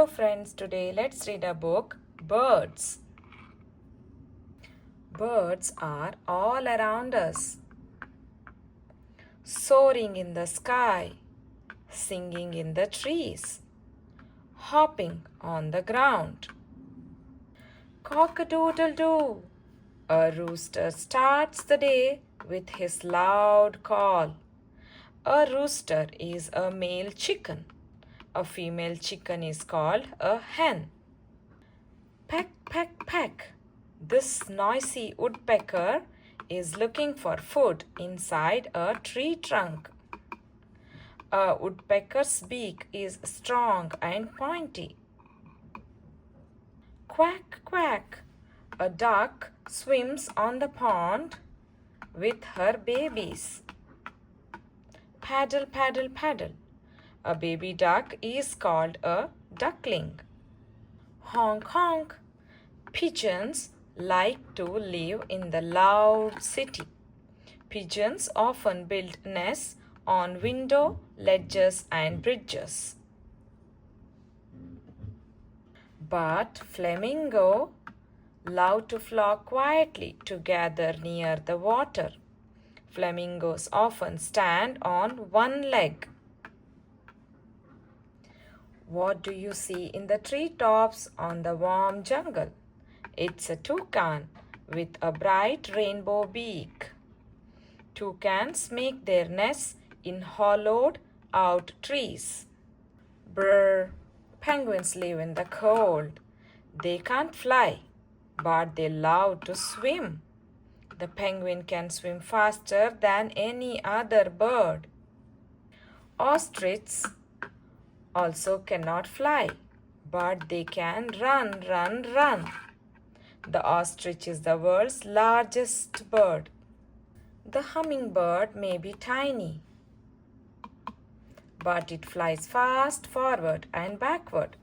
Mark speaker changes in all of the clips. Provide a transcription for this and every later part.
Speaker 1: Hello friends, today let's read a book, Birds. Birds are all around us, soaring in the sky, singing in the trees, hopping on the ground. Cock-a-doodle-doo, a rooster starts the day with his loud call. A rooster is a male chicken. A female chicken is called a hen. Peck, peck, peck. This noisy woodpecker is looking for food inside a tree trunk. A woodpecker's beak is strong and pointy. Quack, quack. A duck swims on the pond with her babies. Paddle, paddle, paddle. A baby duck is called a duckling. Honk, honk. Pigeons like to live in the loud city. Pigeons often build nests on window ledges and bridges. But flamingo love to flock quietly together near the water. Flamingos often stand on one leg. What do you see in the treetops on the warm jungle? It's a toucan with a bright rainbow beak. Toucans make their nests in hollowed out trees. Brr, penguins live in the cold. They can't fly, but they love to swim. The penguin can swim faster than any other bird. Ostriches also cannot fly, but they can run, run, run. The ostrich is the world's largest bird. The hummingbird may be tiny, but it flies fast forward and backward.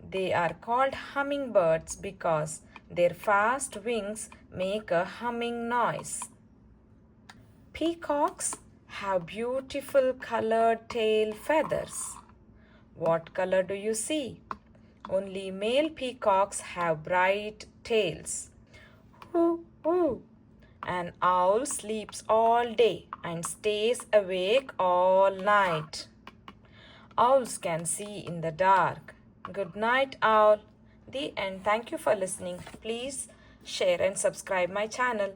Speaker 1: They are called hummingbirds because their fast wings make a humming noise. Peacocks have beautiful colored tail feathers. What color do you see? Only male peacocks have bright tails. Hoo, hoo. An owl sleeps all day and stays awake all night. Owls can see in the dark. Good night, owl. The end. Thank you for listening. Please share and subscribe my channel.